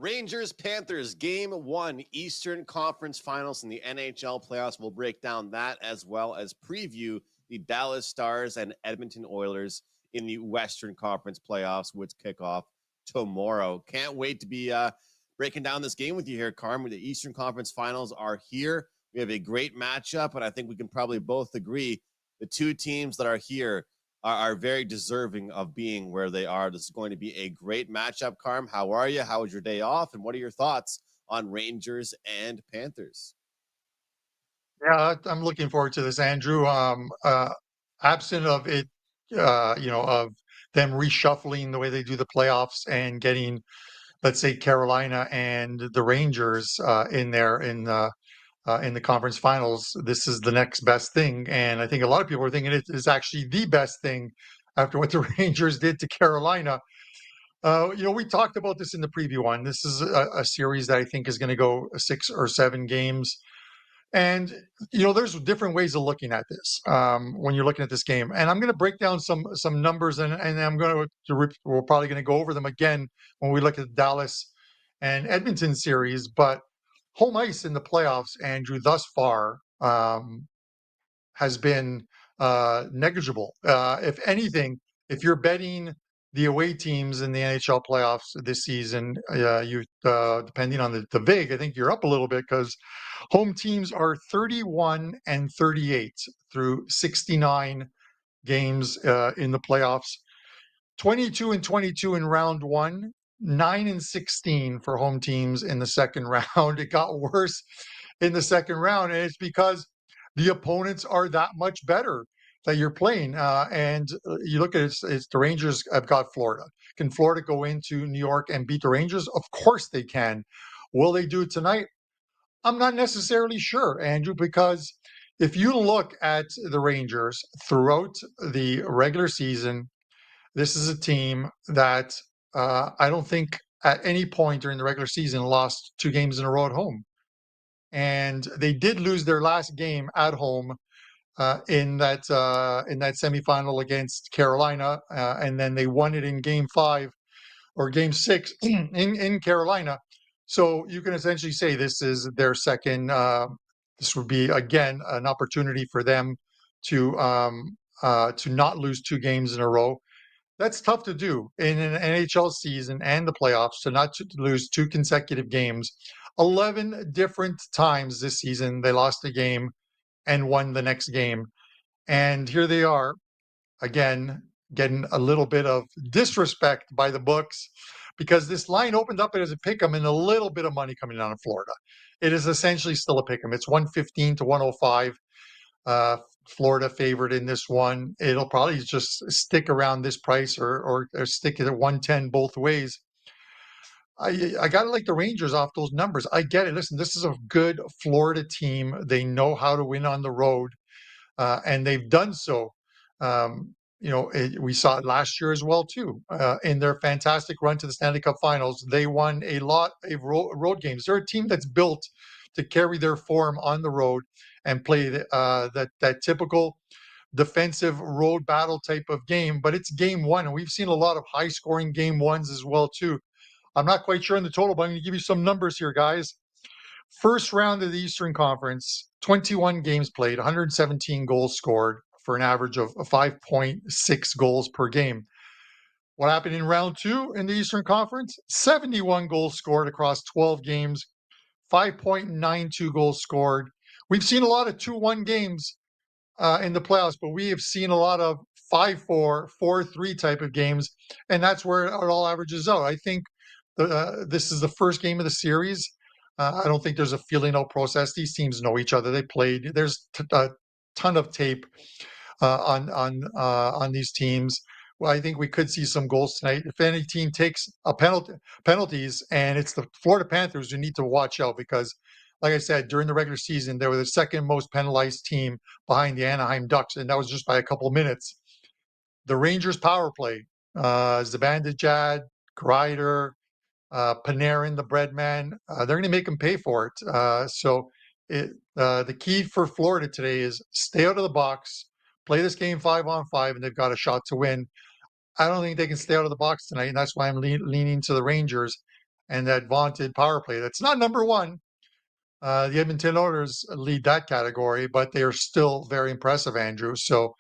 Rangers Panthers Game 1 Eastern Conference Finals in the NHL Playoffs. We'll break down that as well as preview the Dallas Stars and Edmonton Oilers in the Western Conference Playoffs, which kick off tomorrow. Can't wait to be breaking down this game with you here, Carm. The Eastern Conference Finals are here. We have a great matchup, and I think we can probably both agree the two teams that are here are very deserving of being where they are. This is going to be a great matchup, Carm. How are you? How was your day off? And what are your thoughts on Rangers and Panthers? Yeah, I'm looking forward to this, Andrew. Absent of it, of them reshuffling the way they do the playoffs and getting, let's say, Carolina and the Rangers in there in the conference finals, this is the next best thing. And I think a lot of people are thinking it is actually the best thing after what the Rangers did to Carolina. We talked about this in the preview one. This is a series that I think is going to go 6 or 7 games. And there's different ways of looking at this when you're looking at this game. And I'm going to break down some numbers, and we're probably going to go over them again when we look at the Dallas and Edmonton series. But home ice in the playoffs, Andrew, thus far has been negligible. If anything, if you're betting the away teams in the NHL playoffs this season, you depending on the VIG, I think you're up a little bit because home teams are 31 and 38 through 69 games in the playoffs. 22 and 22 in round one, 9 and 16 for home teams in the second round. It got worse in the second round, and it's because the opponents are that much better that you're playing. And you look at it, it's the Rangers have got Florida. Can Florida go into New York and beat the Rangers? Of course they can. Will they do it tonight? I'm not necessarily sure, Andrew, because if you look at the Rangers throughout the regular season, this is a team that I don't think at any point during the regular season lost 2 games in a row at home. And they did lose their last game at home in that semifinal against Carolina, and then they won it in Game 5 or Game 6 in Carolina. So you can essentially say this is their second. This would be again an opportunity for them to not lose 2 games in a row. That's tough to do in an NHL season and the playoffs, to not lose 2 consecutive games. 11 different times this season they lost a game and won the next game. And here they are again, getting a little bit of disrespect by the books because this line opened up as a pick'em and a little bit of money coming down in Florida. It is essentially still a pick'em. It's 115 to 105. Florida favored in this one. It'll probably just stick around this price or stick it at 110 both ways. I gotta like the Rangers off those numbers. I get it. Listen, this is a good Florida team. They know how to win on the road, and they've done so. We saw it last year as well too. In their fantastic run to the Stanley Cup Finals, they won a lot of road games. They're a team that's built to carry their form on the road and play that typical defensive road battle type of game. But it's game one, and we've seen a lot of high-scoring game ones as well too. I'm not quite sure on the total, but I'm going to give you some numbers here, guys. First round of the Eastern Conference, 21 games played, 117 goals scored for an average of 5.6 goals per game. What happened in round 2 in the Eastern Conference? 71 goals scored across 12 games, 5.92 goals scored. We've seen a lot of 2-1 games in the playoffs, but we have seen a lot of 5-4, 4-3 type of games, and that's where it all averages out. I think this is the first game of the series. I don't think there's a feeling out process. These teams know each other. They played. There's a ton of tape on these teams. Well, I think we could see some goals tonight. If any team takes a penalties, and it's the Florida Panthers who need to watch out because, like I said, during the regular season, they were the second most penalized team behind the Anaheim Ducks, and that was just by a couple of minutes. The Rangers power play, Zibanejad, Kreider, Panarin, the bread man, they're going to make them pay for it. The key for Florida today is stay out of the box, play this game 5-on-5, and they've got a shot to win. I don't think they can stay out of the box tonight, and that's why I'm leaning to the Rangers. and that vaunted power play. That's not number one. The Edmonton Oilers lead that category, but they are still very impressive, Andrew. So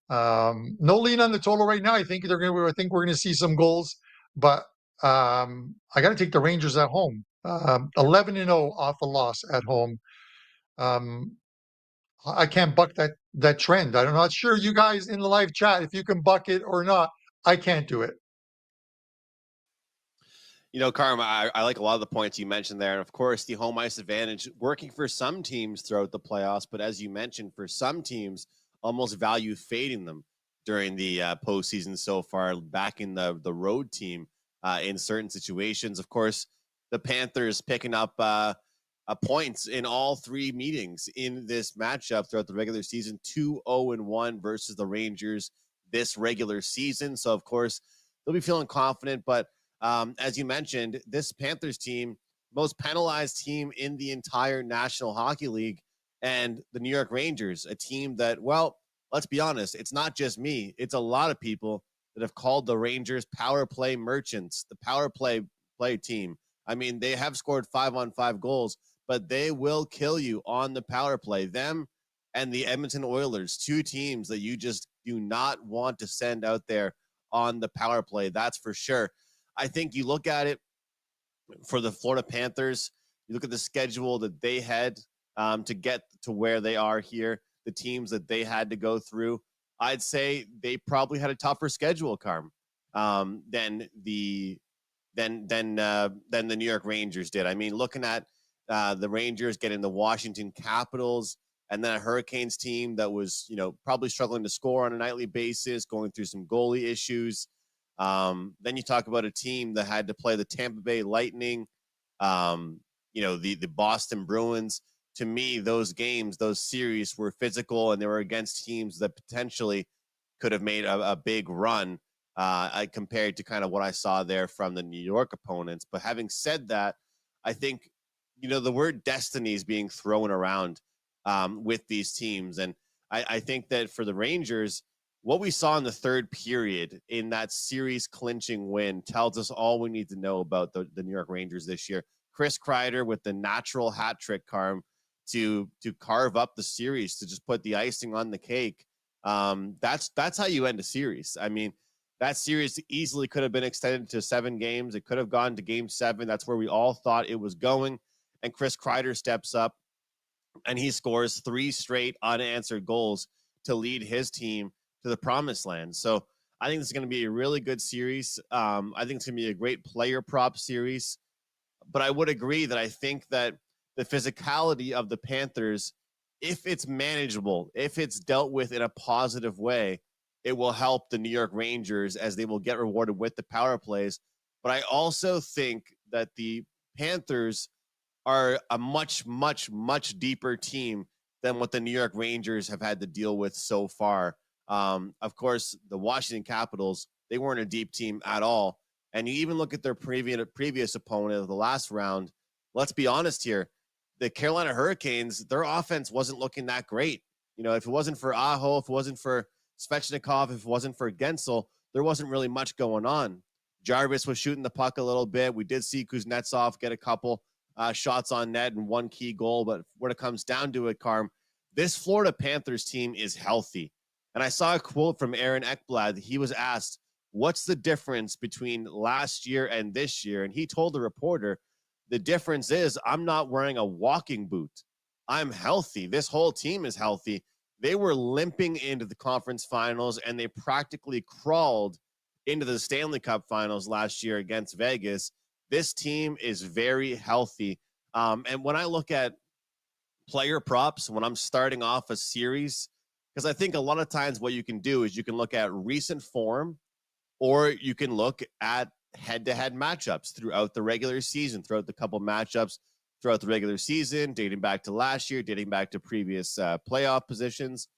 no lean on the total right now. I think we're going to see some goals, but I got to take the Rangers at home. 11-0 off a loss at home. I can't buck that trend. I'm not sure you guys in the live chat if you can buck it or not. I can't do it. Carm, I like a lot of the points you mentioned there. And of course, the home ice advantage working for some teams throughout the playoffs. But as you mentioned, for some teams, almost value fading them during the postseason so far, backing the road team in certain situations. Of course, the Panthers picking up points in all three meetings in this matchup throughout the regular season, 2-0-1 versus the Rangers this regular season. So, of course, they'll be feeling confident. But as you mentioned, this Panthers team, most penalized team in the entire National Hockey League, and the New York Rangers, a team that, well, let's be honest, it's not just me. It's a lot of people that have called the Rangers power play merchants, the power play team. I mean, they have scored 5-on-5 goals, but they will kill you on the power play. Them and the Edmonton Oilers, two teams that you just do not want to send out there on the power play. That's for sure. I think you look at it for the Florida Panthers, you look at the schedule that they had to get to where they are here, the teams that they had to go through. I'd say they probably had a tougher schedule, Carm, than the New York Rangers did. I mean, looking at the Rangers getting the Washington Capitals, and then a Hurricanes team that was, probably struggling to score on a nightly basis, going through some goalie issues. Then you talk about a team that had to play the Tampa Bay Lightning, the Boston Bruins. To me, those games, those series were physical, and they were against teams that potentially could have made a big run compared to kind of what I saw there from the New York opponents. But having said that, I think, the word destiny is being thrown around with these teams. And I think that for the Rangers, what we saw in the third period in that series clinching win tells us all we need to know about the New York Rangers this year. Chris Kreider with the natural hat trick, Carm, to carve up the series, to just put the icing on the cake. That's how you end a series. I mean, that series easily could have been extended to 7 games. It could have gone to game 7. That's where we all thought it was going. And Chris Kreider steps up and he scores 3 straight unanswered goals to lead his team to the promised land. So I think this is going to be a really good series. I think it's going to be a great player prop series. But I would agree that I think that the physicality of the Panthers, if it's manageable, if it's dealt with in a positive way, it will help the New York Rangers as they will get rewarded with the power plays. But I also think that the Panthers are a much, much, much deeper team than what the New York Rangers have had to deal with so far. Of course, the Washington Capitals, they weren't a deep team at all. And you even look at their previous opponent of the last round. Let's be honest here. The Carolina Hurricanes, their offense wasn't looking that great. If it wasn't for Aho, if it wasn't for Svechnikov, if it wasn't for Gensel, there wasn't really much going on. Jarvis was shooting the puck a little bit. We did see Kuznetsov get a couple shots on net and 1 key goal. But when it comes down to it, Carm, this Florida Panthers team is healthy. And I saw a quote from Aaron Ekblad. He was asked, what's the difference between last year and this year? And he told the reporter, the difference is I'm not wearing a walking boot. I'm healthy. This whole team is healthy. They were limping into the conference finals, and they practically crawled into the Stanley Cup finals last year against Vegas. This team is very healthy. And when I look at player props, when I'm starting off a series, because I think a lot of times what you can do is you can look at recent form, or you can look at head-to-head matchups throughout the regular season, throughout the couple matchups throughout the regular season, dating back to last year, dating back to previous playoff positions,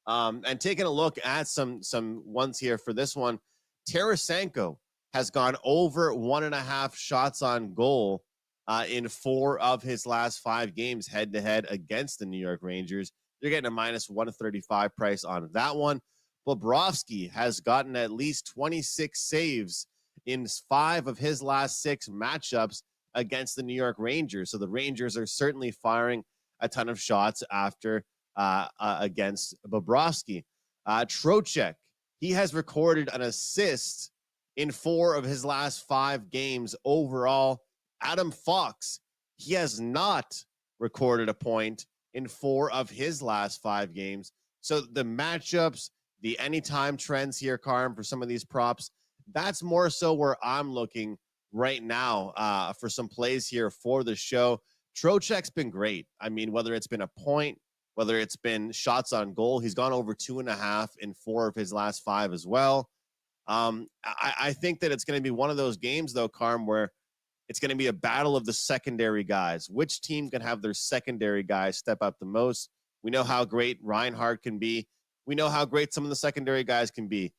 and taking a look at some ones here for this one. Tarasenko has gone over 1.5 shots on goal in 4 of his last 5 games head-to-head against the New York Rangers. You're getting a minus 135 price on that one. Bobrovsky has gotten at least 26 saves in 5 of his last 6 matchups against the New York Rangers. So the Rangers are certainly firing a ton of shots after against Bobrovsky. Trocheck, he has recorded an assist in 4 of his last 5 games overall. Adam Fox, he has not recorded a point in 4 of his last 5 games. So the matchups, the anytime trends here, Carm, for some of these props, that's more so where I'm looking right now for some plays here for the show. Trocheck's been great. I mean, whether it's been a point, whether it's been shots on goal, he's gone over 2.5 in 4 of his last 5 as well. I think that it's going to be one of those games, though, Carm, where it's going to be a battle of the secondary guys. Which team can have their secondary guys step up the most? We know how great Reinhardt can be. We know how great some of the secondary guys can be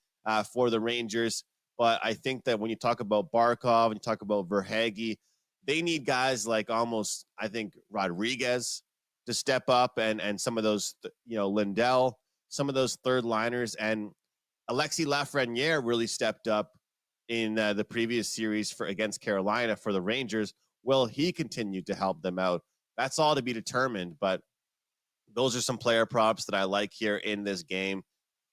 for the Rangers. But I think that when you talk about Barkov and you talk about Verhaeghe, they need guys like almost, I think, Rodriguez to step up and some of those, Lindell, some of those third liners. And Alexis Lafreniere really stepped up in the previous series against Carolina for the Rangers. Will he continue to help them out? That's all to be determined. But those are some player props that I like here in this game.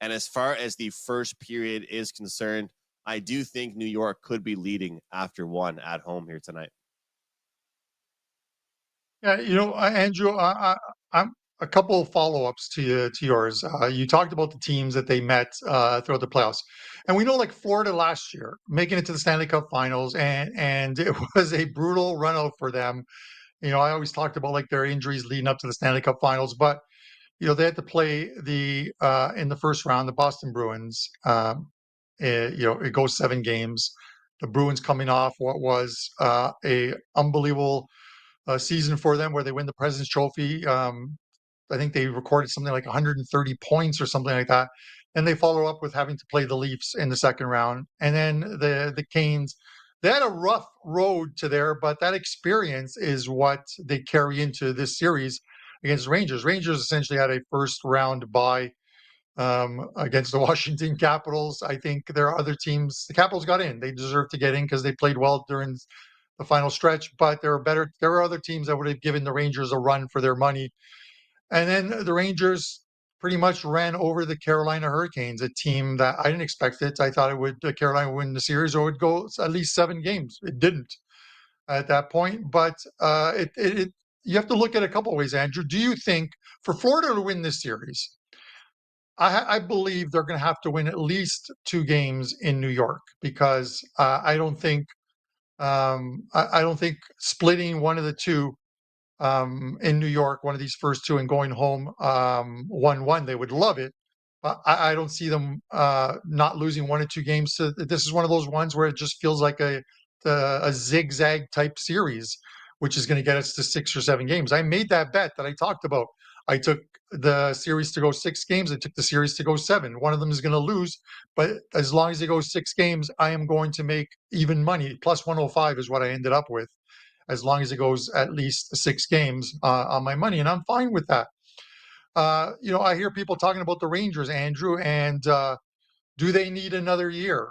And as far as the first period is concerned, I do think New York could be leading after 1 at home here tonight. Yeah, Andrew, I'm a couple of follow-ups to yours. You talked about the teams that they met throughout the playoffs, and we know, like Florida last year, making it to the Stanley Cup Finals, and it was a brutal run out for them. I always talked about like their injuries leading up to the Stanley Cup Finals, but they had to play in the first round the Boston Bruins. It goes 7 games. The Bruins coming off what was a unbelievable season for them, where they win the President's Trophy. I think they recorded something like 130 points or something like that. And they follow up with having to play the Leafs in the second round. And then the Canes, they had a rough road to there, but that experience is what they carry into this series against Rangers. Rangers essentially had a first round bye against the Washington Capitals. I think there are other teams. The Capitals got in. They deserve to get in because they played well during the final stretch, but there are other teams that would have given the Rangers a run for their money. And then the Rangers pretty much ran over the Carolina Hurricanes, a team that I didn't expect it. I thought Carolina would win the series or would go at least 7 games. It didn't at that point, but you have to look at it a couple of ways, Andrew. Do you think for Florida to win this series, I believe they're going to have to win at least 2 games in New York, because I don't think splitting one of the two in New York, one of these first 2, and going home 1-1, they would love it. I don't see them not losing 1 or 2 games. So this is one of those ones where it just feels like a zigzag type series, which is going to get us to 6 or 7 games. I made that bet that I talked about. I took the series to go 6 games. I took the series to go 7. One of them is going to lose, but as long as it goes 6 games, I am going to make even money. Plus 105 is what I ended up with, as long as it goes at least 6 games on my money, and I'm fine with that. I hear people talking about the Rangers, Andrew, and do they need another year?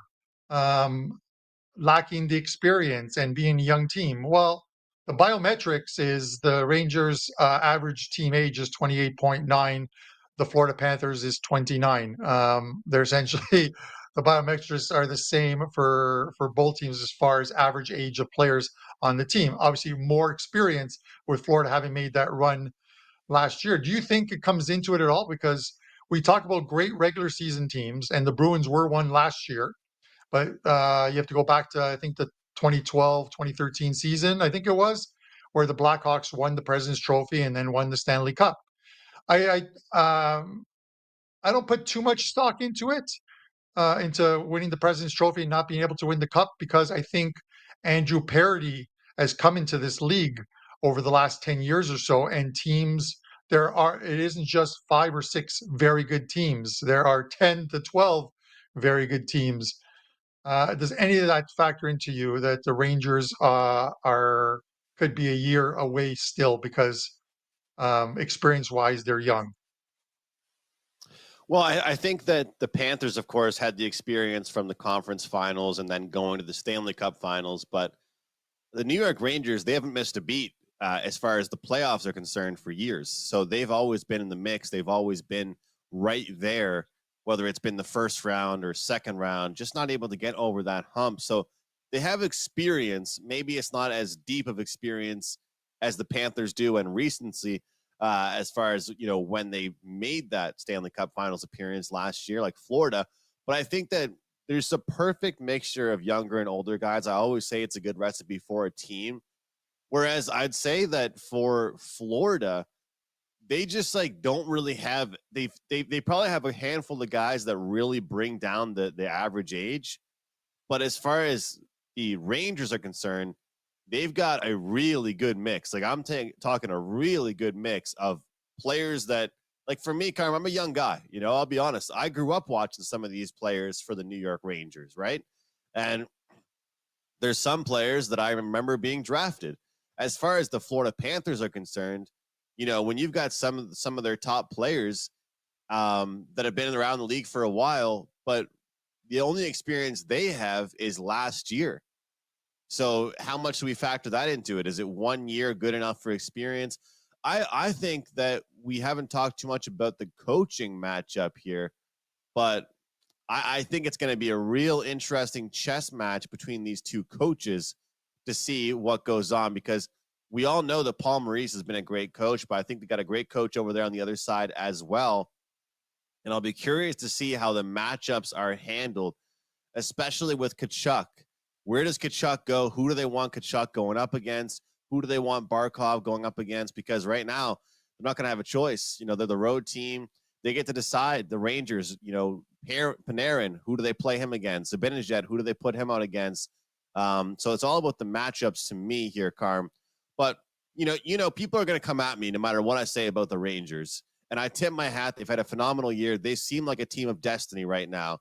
Lacking the experience and being a young team. Well, the biometrics is the Rangers' average team age is 28.9. The Florida Panthers is 29. They're essentially the biometrics are the same for both teams as far as average age of players on the team. Obviously, more experience with Florida having made that run last year. Do you think it comes into it at all? Because we talk about great regular season teams, and the Bruins were one last year. But you have to go back to, I think, the 2012, 2013 season, I think it was, where the Blackhawks won the President's Trophy and then won the Stanley Cup. I don't put too much stock into it, into winning the President's Trophy and not being able to win the Cup, because I think Andrew parity has come into this league over the last 10 years or so, and teams, it isn't just 5 or 6 very good teams. There are 10 to 12 very good teams. Does any of that factor into you that the Rangers could be a year away still, because experience-wise they're young? Well, I think that the Panthers, of course, had the experience from the conference finals and then going to the Stanley Cup finals. But the New York Rangers, they haven't missed a beat as far as the playoffs are concerned for years. So they've always been in the mix. They've always been right there, whether it's been the first round or second round, just not able to get over that hump. So they have experience. Maybe it's not as deep of experience as the Panthers do and recency, as far as, when they made that Stanley Cup Finals appearance last year, like Florida. But I think that there's a perfect mixture of younger and older guys. I always say it's a good recipe for a team. Whereas I'd say that for Florida, they just don't really have they probably have a handful of guys that really bring down the average age. But as far as the Rangers are concerned, they've got a really good mix. I'm talking a really good mix of players that, for me, Carm, I'm a young guy. I'll be honest. I grew up watching some of these players for the New York Rangers, right? And there's some players that I remember being drafted. As far as the Florida Panthers are concerned, when you've got some of their top players that have been around the league for a while, but the only experience they have is last year. So how much do we factor that into it? Is it 1 year good enough for experience? I think that we haven't talked too much about the coaching matchup here, but I think it's going to be a real interesting chess match between these two coaches to see what goes on, because we all know that Paul Maurice has been a great coach, but I think they got a great coach over there on the other side as well. And I'll be curious to see how the matchups are handled, especially with Tkachuk. Where does Tkachuk go? Who do they want Tkachuk going up against? Who do they want Barkov going up against? Because right now, they're not going to have a choice. They're the road team. They get to decide. The Rangers, Panarin, who do they play him against? Zibanejad, who do they put him out against? So it's all about the matchups to me here, Carm. But, people are going to come at me no matter what I say about the Rangers. And I tip my hat. They've had a phenomenal year. They seem like a team of destiny right now.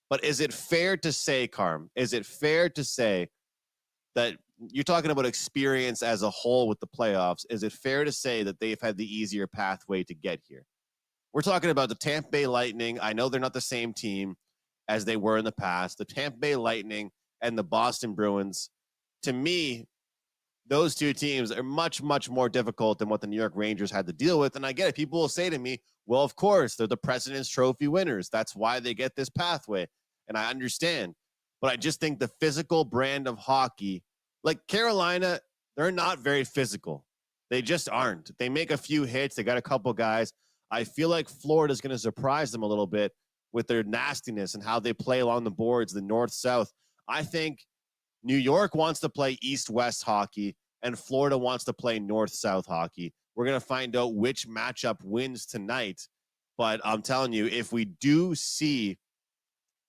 But is it fair to say, Carm, is it fair to say that you're talking about experience as a whole with the playoffs? Is it fair to say that they've had the easier pathway to get here? We're talking about the Tampa Bay Lightning. I know they're not the same team as they were in the past. The Tampa Bay Lightning and the Boston Bruins, to me, those two teams are much, much more difficult than what the New York Rangers had to deal with. And I get it. People will say to me, well, of course, they're the President's Trophy winners. That's why they get this pathway. And I understand. But I just think the physical brand of hockey, like Carolina, they're not very physical. They just aren't. They make a few hits. They got a couple guys. I feel like Florida's going to surprise them a little bit with their nastiness and how they play along the boards, the north-south. I think New York wants to play east-west hockey, and Florida wants to play north-south hockey. We're going to find out which matchup wins tonight. But I'm telling you, if we do see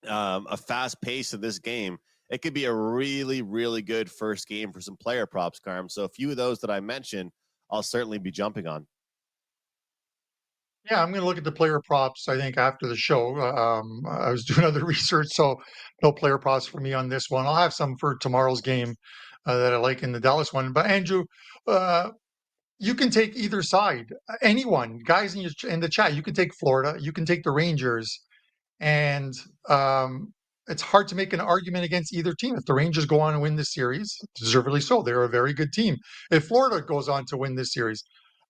a fast pace of this game, it could be a really, really good first game for some player props, Carm. So a few of those that I mentioned, I'll certainly be jumping on. Yeah, I'm going to look at the player props, I think, after the show. I was doing other research, so no player props for me on this one. I'll have some for tomorrow's game that I like in the Dallas one. But Andrew, you can take either side. Anyone, guys in the chat, you can take Florida, you can take the Rangers, and it's hard to make an argument against either team. If the Rangers go on and win this series, deservedly so, they're a very good team. If Florida goes on to win this series,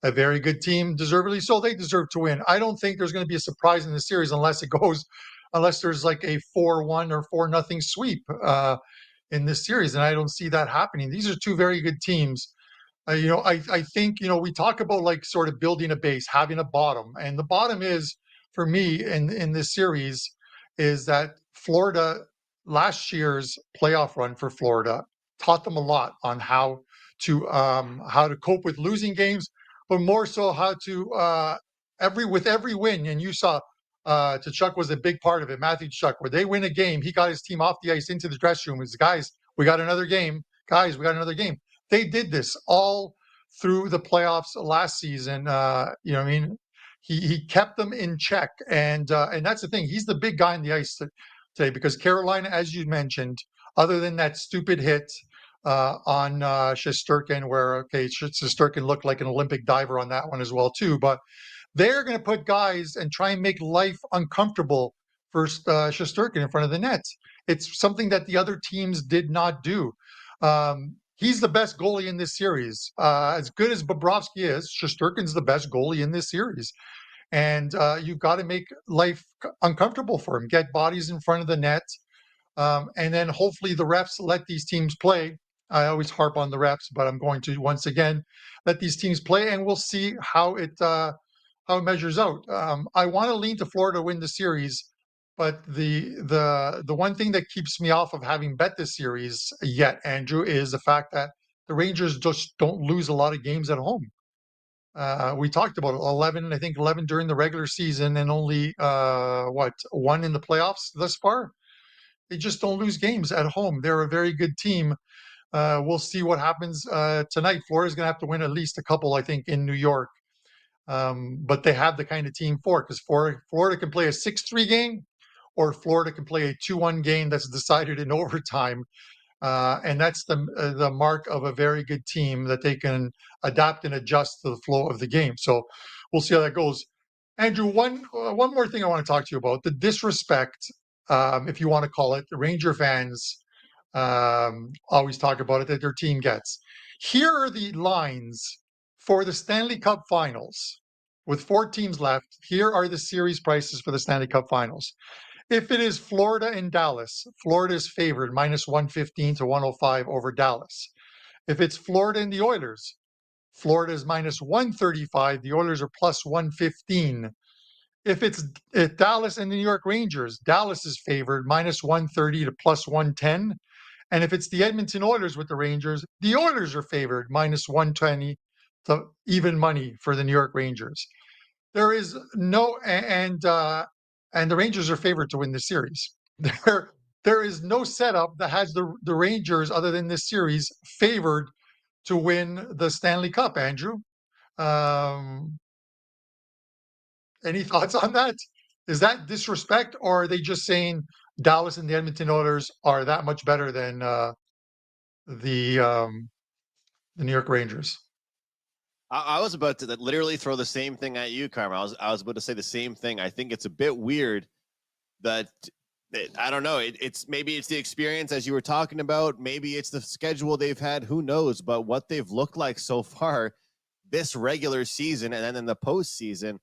a very good team, deservedly so, they deserve to win. I don't think there's going to be a surprise in the series unless there's like a 4-1 or 4-0 sweep in this series, and I don't see that happening. These are two very good teams. I think, we talk about like sort of building a base, having a bottom, and the bottom is, for me in this series, is that Florida, last year's playoff run for Florida taught them a lot on how to cope with losing games, but more so how to with every win. And you saw Tkachuk was a big part of it. Matthew Tkachuk, where they win a game, he got his team off the ice into the dressing room. He says, guys, we got another game. Guys, we got another game. They did this all through the playoffs last season. He kept them in check, and that's the thing. He's the big guy on the ice today, because Carolina, as you mentioned, other than that stupid hit on Shesterkin, where Shesterkin looked like an Olympic diver on that one as well too, but they're going to put guys and try and make life uncomfortable for Shesterkin in front of the net. It's something that the other teams did not do. he's the best goalie in this series. As good as Bobrovsky is, Shesterkin's the best goalie in this series. And you've got to make life uncomfortable for him, get bodies in front of the net. And then hopefully the refs let these teams play. I always harp on the refs, but I'm going to once again let these teams play, and we'll see how it measures out. I want to lean to Florida to win the series, but the one thing that keeps me off of having bet this series yet, Andrew, is the fact that the Rangers just don't lose a lot of games at home. We talked about 11, I think 11 during the regular season, and only one in the playoffs thus far. They just don't lose games at home. They're a very good team. We'll see what happens tonight. Florida's going to have to win at least a couple, I think, in New York. But they have the kind of team for it, because Florida can play a 6-3 game, or Florida can play a 2-1 game that's decided in overtime. And that's the mark of a very good team, that they can adapt and adjust to the flow of the game. So we'll see how that goes. Andrew, one more thing I want to talk to you about: the disrespect, if you want to call it, the Ranger fans always talk about it, that their team gets. Here are the lines for the Stanley Cup Finals. With 4 teams left, here are the series prices for the Stanley Cup Finals. If it is Florida and Dallas, Florida is favored -115 to 105 over Dallas. If it's Florida and the Oilers, Florida is -135. The Oilers are +115. If Dallas and the New York Rangers, Dallas is favored -130 to +110. And if it's the Edmonton Oilers with the Rangers, the Oilers are favored -120 to even money for the New York Rangers. There is no, and the Rangers are favored to win the series. There is no setup that has the Rangers, other than this series, favored to win the Stanley Cup. Andrew, um, any thoughts on that? Is that disrespect, or are they just saying Dallas and the Edmonton Oilers are that much better than the New York Rangers? I was about to literally throw the same thing at you, Carmen. I was about to say the same thing. I think it's a bit weird that I don't know. It's maybe it's the experience, as you were talking about. Maybe it's the schedule they've had. Who knows? But what they've looked like so far this regular season, and then in the postseason,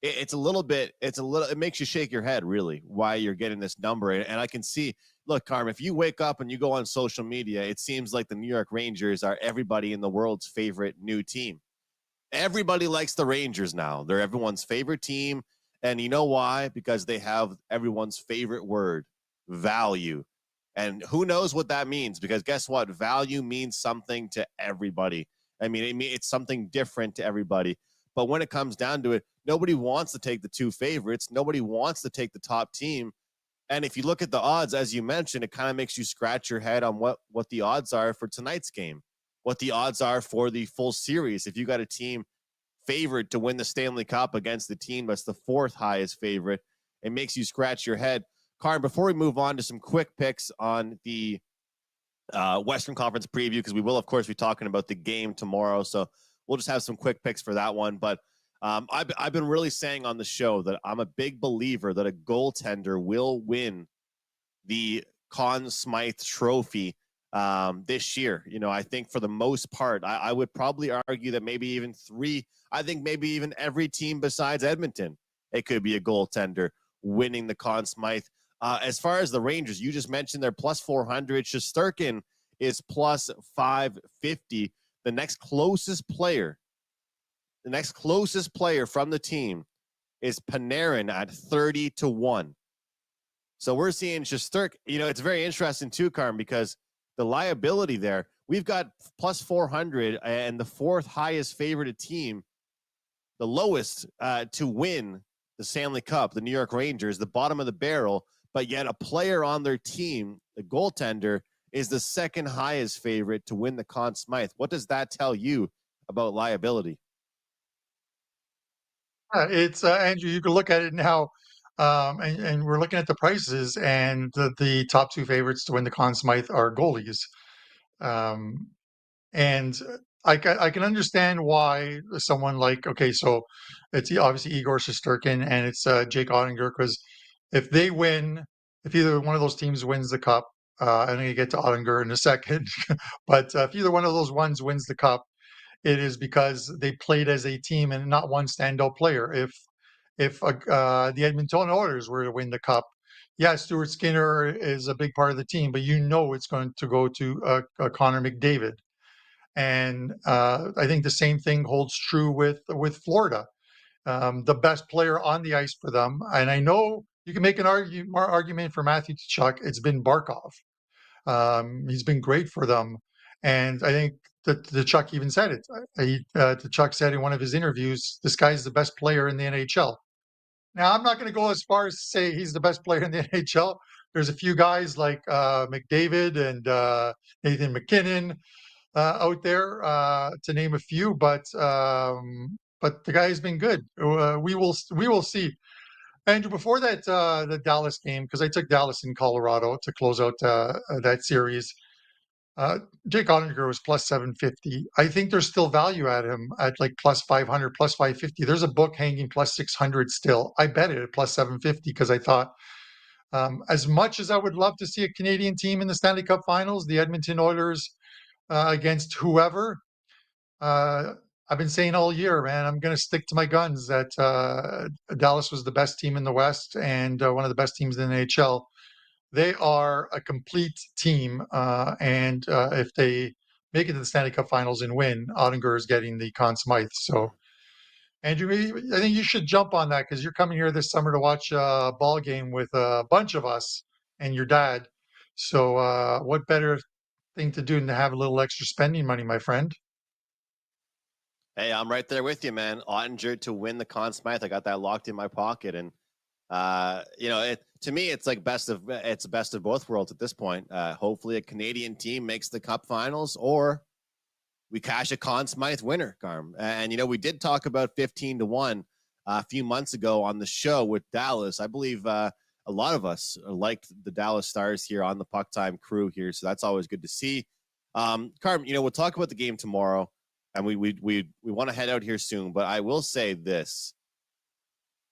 it's a little bit. It makes you shake your head, really, why you're getting this number. And I can see. Look, Carmen, if you wake up and you go on social media, it seems like the New York Rangers are everybody in the world's favorite new team. Everybody likes the Rangers now. They're everyone's favorite team. And you know why? Because they have everyone's favorite word, value. And who knows what that means? Because guess what? Value means something to everybody. I mean, it's something different to everybody. But when it comes down to it, nobody wants to take the 2 favorites. Nobody wants to take the top team. And if you look at the odds, as you mentioned, it kind of makes you scratch your head on what the odds are for tonight's game, what the odds are for the full series. If you got a team favored to win the Stanley Cup against the team that's the 4th highest favorite, it makes you scratch your head. Carm, before we move on to some quick picks on the Western Conference preview, because we will, of course, be talking about the game tomorrow, so we'll just have some quick picks for that one. But I've been really saying on the show that I'm a big believer that a goaltender will win the Conn Smythe Trophy this year. You know, I think for the most part, I would probably argue that maybe even 3. I think maybe even every team besides Edmonton, it could be a goaltender winning the Conn Smythe. As far as the Rangers, you just mentioned they're +400. Shesterkin is +550. The next closest player from the team is Panarin at 30 to 1. So we're seeing Shesterkin. You know, it's very interesting too, Carm, because the liability there, we've got +400, and the 4th highest favorite team, the lowest to win the Stanley Cup, the New York Rangers, the bottom of the barrel, but yet a player on their team, the goaltender, is the 2nd highest favorite to win the Conn Smythe. What does that tell you about liability? It's Andrew, you can look at it now, and we're looking at the prices, and the top 2 favorites to win the Conn Smythe are goalies. Um, and I can understand why someone like, okay, so it's obviously Igor Shesterkin and it's Jake Ottinger, because if they win, if either one of those teams wins the cup, I'm going to get to Ottinger in a second. But if either one of those ones wins the cup, it is because they played as a team and not one standout player. If the Edmonton Oilers were to win the cup, yeah, Stuart Skinner is a big part of the team, but it's going to go to Connor McDavid. And I think the same thing holds true with Florida. The best player on the ice for them, and I know you can make an argument for Matthew Tkachuk. It's been Barkov. He's been great for them, and I think that Tkachuk even said it. Tkachuk said in one of his interviews, "This guy's the best player in the NHL." Now, I'm not going to go as far as to say he's the best player in the NHL. There's a few guys like McDavid and Nathan McKinnon out there, to name a few, but the guy's been good. We will see. Andrew, before that the Dallas game, because I took Dallas in Colorado to close out that series. Jake Ottinger was plus 750. I think there's still value at him at like plus 500, plus 550. There's a book hanging plus 600 still. I bet it at plus 750 because I thought, as much as I would love to see a Canadian team in the Stanley Cup Finals, the Edmonton Oilers against whoever, I've been saying all year, man, I'm going to stick to my guns that Dallas was the best team in the West and one of the best teams in the NHL. They are a complete team, and if they make it to the Stanley Cup Finals and win, Ottinger is getting the Conn Smythe. So, Andrew, I think you should jump on that because you're coming here this summer to watch a ball game with a bunch of us and your dad. So, what better thing to do than to have a little extra spending money, my friend? Hey, I'm right there with you, man. Ottinger to win the Conn Smythe. I got that locked in my pocket, and to me, it's like best of both worlds at this point. Hopefully, a Canadian team makes the Cup Finals, or we cash a Conn Smythe winner, Carm. And we did talk about 15-1 a few months ago on the show with Dallas. I believe a lot of us liked the Dallas Stars here on the PuckTime crew here, so that's always good to see. Carm, we'll talk about the game tomorrow, and we want to head out here soon. But I will say this.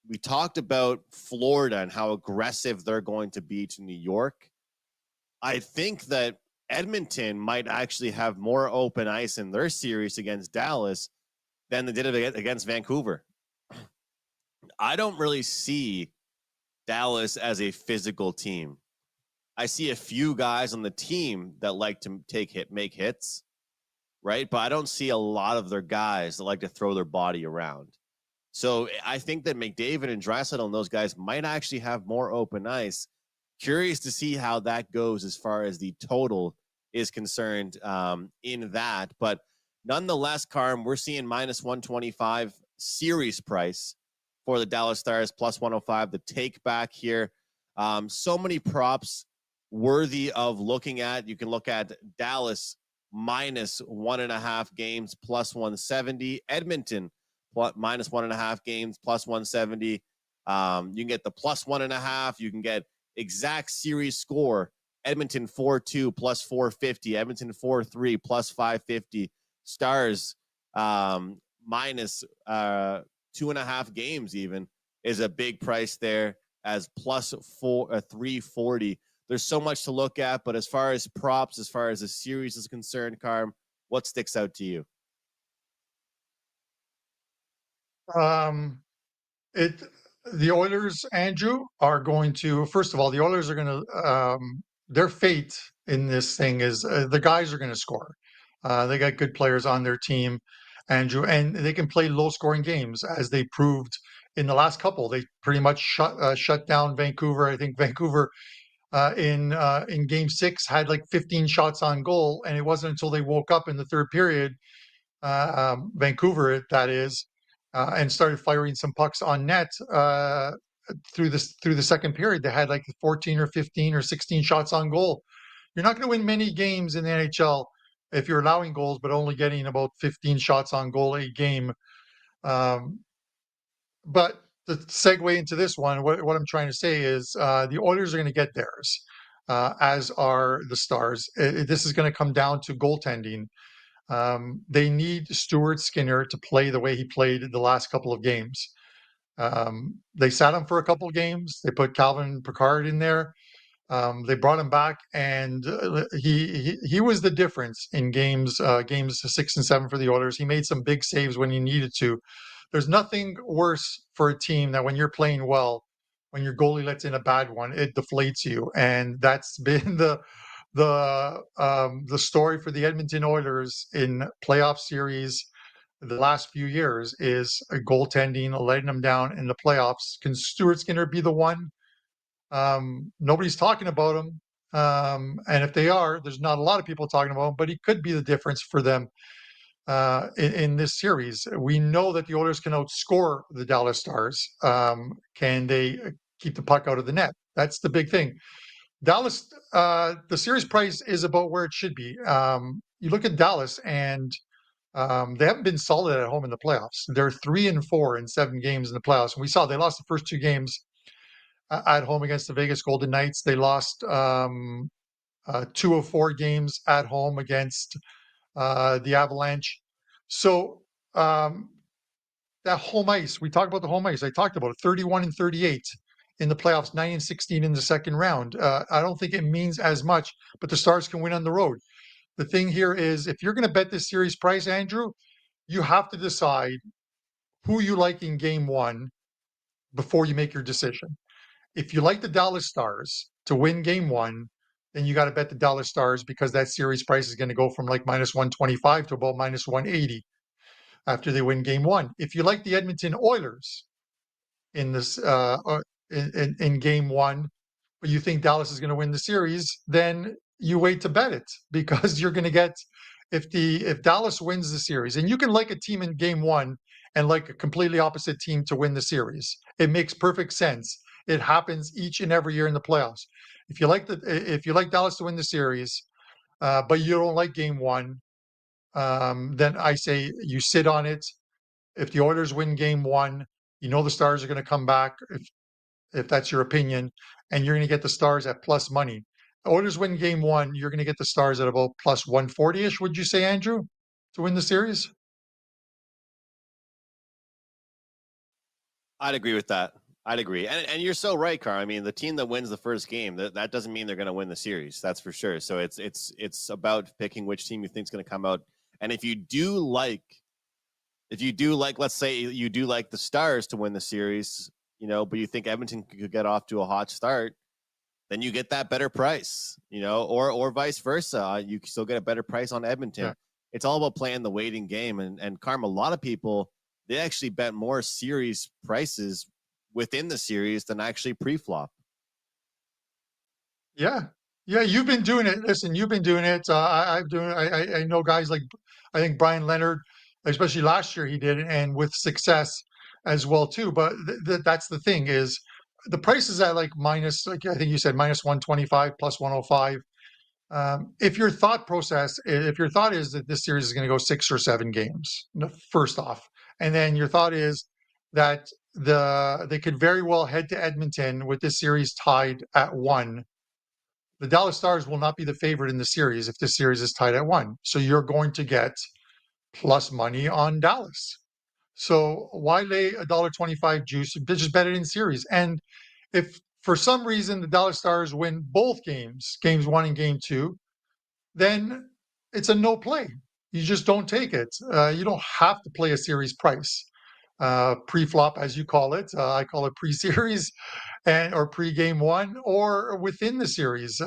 We talked about Florida and how aggressive they're going to be to New York. I think that Edmonton might actually have more open ice in their series against Dallas than they did against Vancouver. I don't really see Dallas as a physical team. I see a few guys on the team that like to make hits, right? But I don't see a lot of their guys that like to throw their body around. So I think that McDavid and Draisaitl and those guys might actually have more open ice. Curious to see how that goes as far as the total is concerned in that. But nonetheless, Carm, we're seeing minus 125 series price for the Dallas Stars, plus 105, the take back here. So many props worthy of looking at. You can look at Dallas minus 1.5 games, plus 170. Edmonton, minus 1.5 games, plus 170. You can get the plus 1.5. You can get exact series score. Edmonton 4-2 plus 450. Edmonton 4-3 plus 550. Stars minus 2.5 games even is a big price there as plus 340. There's so much to look at, but as far as props, as far as the series is concerned, Carm, what sticks out to you? The Oilers, Andrew, are going to, first of all, the Oilers are going to, their fate in this thing is the guys are going to score. They got good players on their team, Andrew, and they can play low scoring games as they proved in the last couple. They pretty much shut down Vancouver. I think Vancouver in game 6 had like 15 shots on goal, and it wasn't until they woke up in the third period, Vancouver, that is, and started firing some pucks on net through the second period. They had like 14 or 15 or 16 shots on goal. You're not going to win many games in the NHL if you're allowing goals, but only getting about 15 shots on goal a game. But the segue into this one, what I'm trying to say is the Oilers are going to get theirs, as are the Stars. This is going to come down to goaltending. They need Stuart Skinner to play the way he played the last couple of games. They sat him for a couple of games. They put Calvin Pickard in there. They brought him back, and he was the difference in games 6 and 7 for the Oilers. He made some big saves when he needed to. There's nothing worse for a team that when you're playing well, when your goalie lets in a bad one, it deflates you, and that's been the story for the Edmonton Oilers in playoff series the last few years is a goaltending letting them down in the playoffs. Can Stuart Skinner be the one? Nobody's talking about him. And if they are, there's not a lot of people talking about him, but he could be the difference for them in this series. We know that the Oilers can outscore the Dallas Stars. Can they keep the puck out of the net? That's the big thing. Dallas, the series price is about where it should be. You look at Dallas, and they haven't been solid at home in the playoffs. They're 3-4 in 7 games in the playoffs. And we saw they lost the first 2 games at home against the Vegas Golden Knights. They lost 2 of 4 games at home against the Avalanche. So that home ice, we talked about the home ice. I talked about it, 31-38 in the playoffs, 9-16 in the second round. I don't think it means as much, but the Stars can win on the road. The thing here is, if you're going to bet this series price, Andrew, you have to decide who you like in game 1 before you make your decision. If you like the Dallas Stars to win game 1, then you got to bet the Dallas Stars because that series price is going to go from like -125 to about -180 after they win game 1. If you like the Edmonton Oilers in this in game 1, but you think Dallas is going to win the series, then you wait to bet it because you're going to get if Dallas wins the series, and you can like a team in game 1 and like a completely opposite team to win the series. It makes perfect sense. It happens each and every year in the playoffs. If you like Dallas to win the series, but you don't like game 1, then I say you sit on it. If the Oilers win game 1, you know the Stars are going to come back. If that's your opinion, and you're going to get the Stars at plus money. Oilers win game 1, you're going to get the Stars at about plus 140-ish, would you say, Andrew, to win the series? I'd agree with that. I'd agree. And you're so right, Carl. I mean, the team that wins the first game, that doesn't mean they're going to win the series. That's for sure. So it's about picking which team you think is going to come out. And if you do like, let's say you do like the Stars to win the series, but you think Edmonton could get off to a hot start, then you get that better price, or vice versa. You still get a better price on Edmonton. Yeah. It's all about playing the waiting game. And Carm, a lot of people, they actually bet more series prices within the series than actually pre-flop. Yeah. You've been doing it. Listen, you've been doing it. I know guys like, I think Brian Leonard, especially last year he did it, and with success as well too. But that's the thing is the price is at like I think you said -125 plus 105. If your thought is that this series is going to go 6 or 7 games, first off, and then your thought is that they could very well head to Edmonton with this series tied at 1. The Dallas Stars will not be the favorite in the series if this series is tied at 1. So you're going to get plus money on Dallas. So why lay $1.25 juice? Just bet it in series. And if for some reason the Dallas Stars win both games 1 and game 2, then it's a no play. You just don't take it. You don't have to play a series price. Pre-flop, as you call it. I call it pre-series or pre-game 1 or within the series.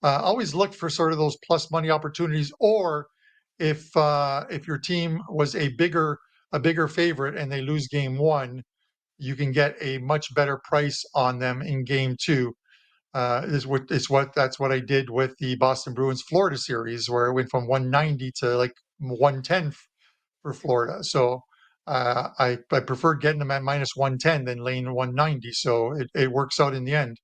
Always look for sort of those plus money opportunities, or if your team was a bigger favorite and they lose game 1, you can get a much better price on them in game 2. That's what I did with the Boston Bruins Florida series, where it went from 190 to like 110 for Florida. So I prefer getting them at -110 than laying 190. So it works out in the end.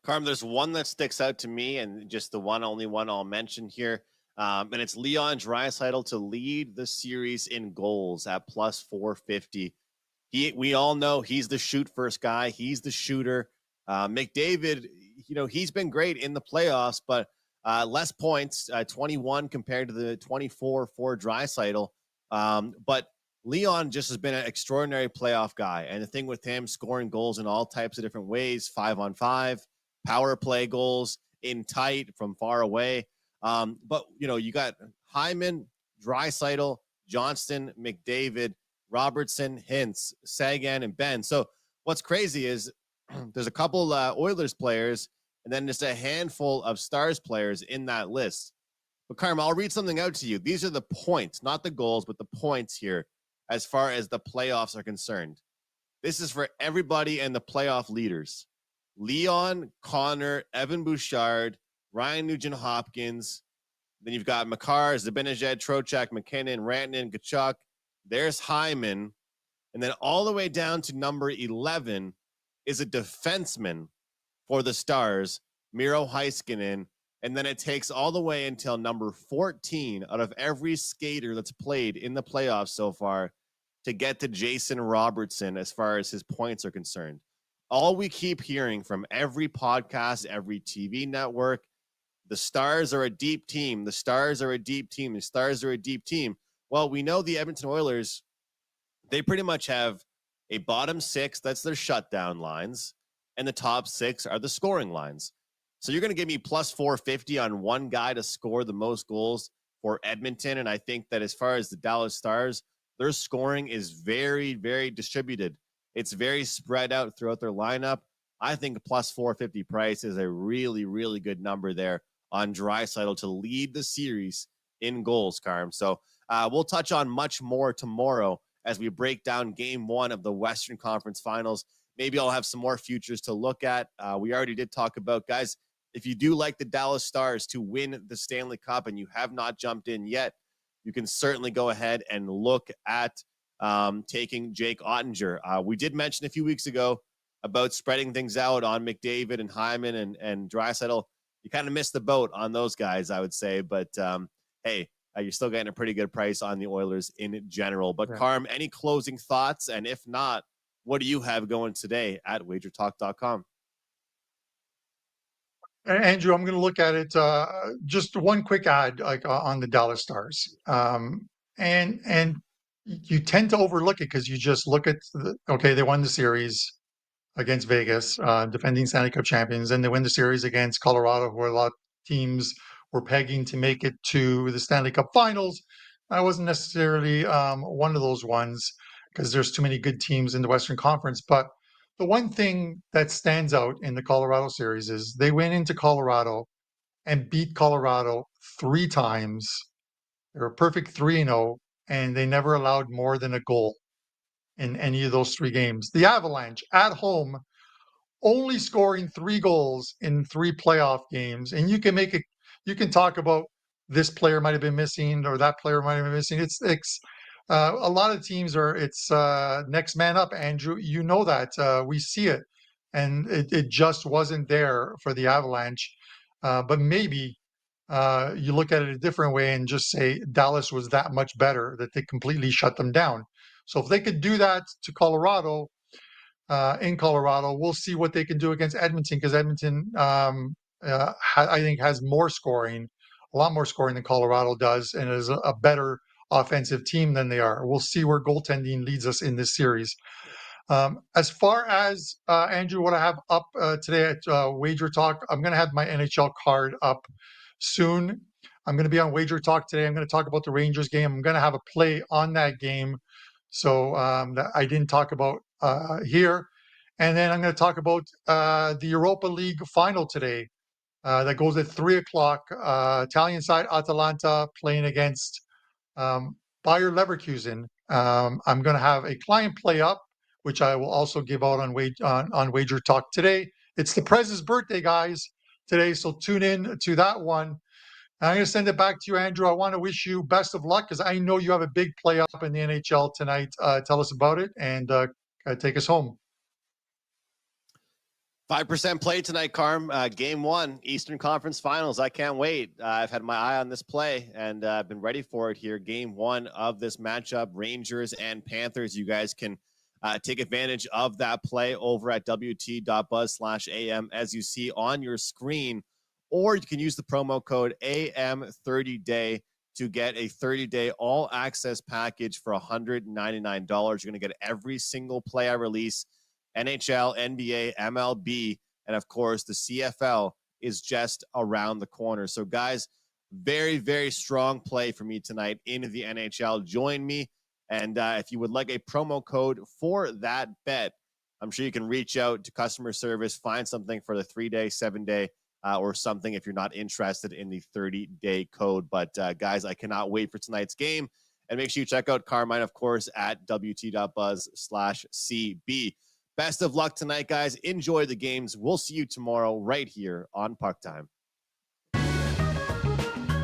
Carm, there's one that sticks out to me, and just the only one I'll mention here. And it's Leon Draisaitl to lead the series in goals at plus 450. We all know he's the shoot first guy. He's the shooter. McDavid, he's been great in the playoffs, but less points, 21 compared to the 24 for Draisaitl. But Leon just has been an extraordinary playoff guy. And the thing with him, scoring goals in all types of different ways, 5-on-5, power play goals, in tight, from far away. But, you got Hyman, Draisaitl, Johnston, McDavid, Robertson, Hintz, Sagan, and Ben. So what's crazy is there's a couple Oilers players and then just a handful of Stars players in that list. But, Carm, I'll read something out to you. These are the points, not the goals, but the points here as far as the playoffs are concerned. This is for everybody and the playoff leaders. Leon, Connor, Evan Bouchard, Ryan Nugent-Hopkins. Then you've got Makar, Zibanejad, Trocheck, McKinnon, Rantanen, Tkachuk. There's Hyman. And then all the way down to number 11 is a defenseman for the Stars, Miro Heiskanen. And then it takes all the way until number 14 out of every skater that's played in the playoffs so far to get to Jason Robertson as far as his points are concerned. All we keep hearing from every podcast, every TV network, the Stars are a deep team. The Stars are a deep team. The Stars are a deep team. Well, we know the Edmonton Oilers, they pretty much have a bottom six, that's their shutdown lines, and the top six are the scoring lines. So you're going to give me plus 450 on one guy to score the most goals for Edmonton. And I think that as far as the Dallas Stars, their scoring is very, very distributed. It's very spread out throughout their lineup. I think a plus 450 price is a really, really good number there on Draisaitl to lead the series in goals, Carm. So we'll touch on much more tomorrow as we break down game one of the Western Conference Finals. Maybe I'll have some more futures to look at. We already did talk about, guys, if you do like the Dallas Stars to win the Stanley Cup and you have not jumped in yet, you can certainly go ahead and look at taking Jake Ottinger. We did mention a few weeks ago about spreading things out on McDavid and Hyman and Draisaitl. You kind of missed the boat on those guys, I would say. But, hey, you're still getting a pretty good price on the Oilers in general. But, yeah. Carm, any closing thoughts? And if not, what do you have going today at WagerTalk.com? Andrew, I'm going to look at it. Just one quick ad, on the Dallas Stars, and you tend to overlook it because you just look at they won the series against Vegas, defending Stanley Cup champions, and they win the series against Colorado, where a lot of teams were pegging to make it to the Stanley Cup Finals. I wasn't necessarily one of those ones because there's too many good teams in the Western Conference, but the one thing that stands out in the Colorado series is they went into Colorado and beat Colorado 3 times. They were a perfect 3-0, and they never allowed more than a goal in any of those 3 games. The Avalanche at home only scoring 3 goals in 3 playoff games. And you can talk about this player might have been missing or that player might have been missing. It's a lot of teams it's next man up, Andrew. You know that. We see it. And it just wasn't there for the Avalanche. But maybe you look at it a different way and just say Dallas was that much better that they completely shut them down. So if they could do that to Colorado, in Colorado, we'll see what they can do against Edmonton, because Edmonton, I think, has more scoring, a lot more scoring than Colorado does, and is a better offensive team than they are. We'll see where goaltending leads us in this series. As far as, Andrew, what I have up today at Wager Talk, I'm going to have my NHL card up soon. I'm going to be on Wager Talk today. I'm going to talk about the Rangers game. I'm going to have a play on that game, so that I didn't talk about here. And then I'm going to talk about the Europa League final today. That goes at 3 o'clock. Italian side, Atalanta, playing against Bayer Leverkusen. I'm going to have a client play up, which I will also give out on Wager Talk today. It's the Prez's birthday, guys, today, so tune in to that one. I'm going to send it back to you, Andrew. I want to wish you best of luck because I know you have a big play up in the NHL tonight. Tell us about it and take us home. 5% play tonight, Carm. Game 1, Eastern Conference Finals. I can't wait. I've had my eye on this play, and I've been ready for it here. Game 1 of this matchup, Rangers and Panthers. You guys can take advantage of that play over at wt.buzz/AM, as you see on your screen, or you can use the promo code AM30day to get a 30-day all-access package for $199. You're going to get every single play I release, NHL, NBA, MLB, and of course, the CFL is just around the corner. So, guys, very, very strong play for me tonight in the NHL. Join me. And if you would like a promo code for that bet, I'm sure you can reach out to customer service, find something for the 3-day, 7-day, or something if you're not interested in the 30-day code. But, guys, I cannot wait for tonight's game. And make sure you check out Carmine, of course, at wt.buzz/CB. Best of luck tonight, guys. Enjoy the games. We'll see you tomorrow right here on PuckTime.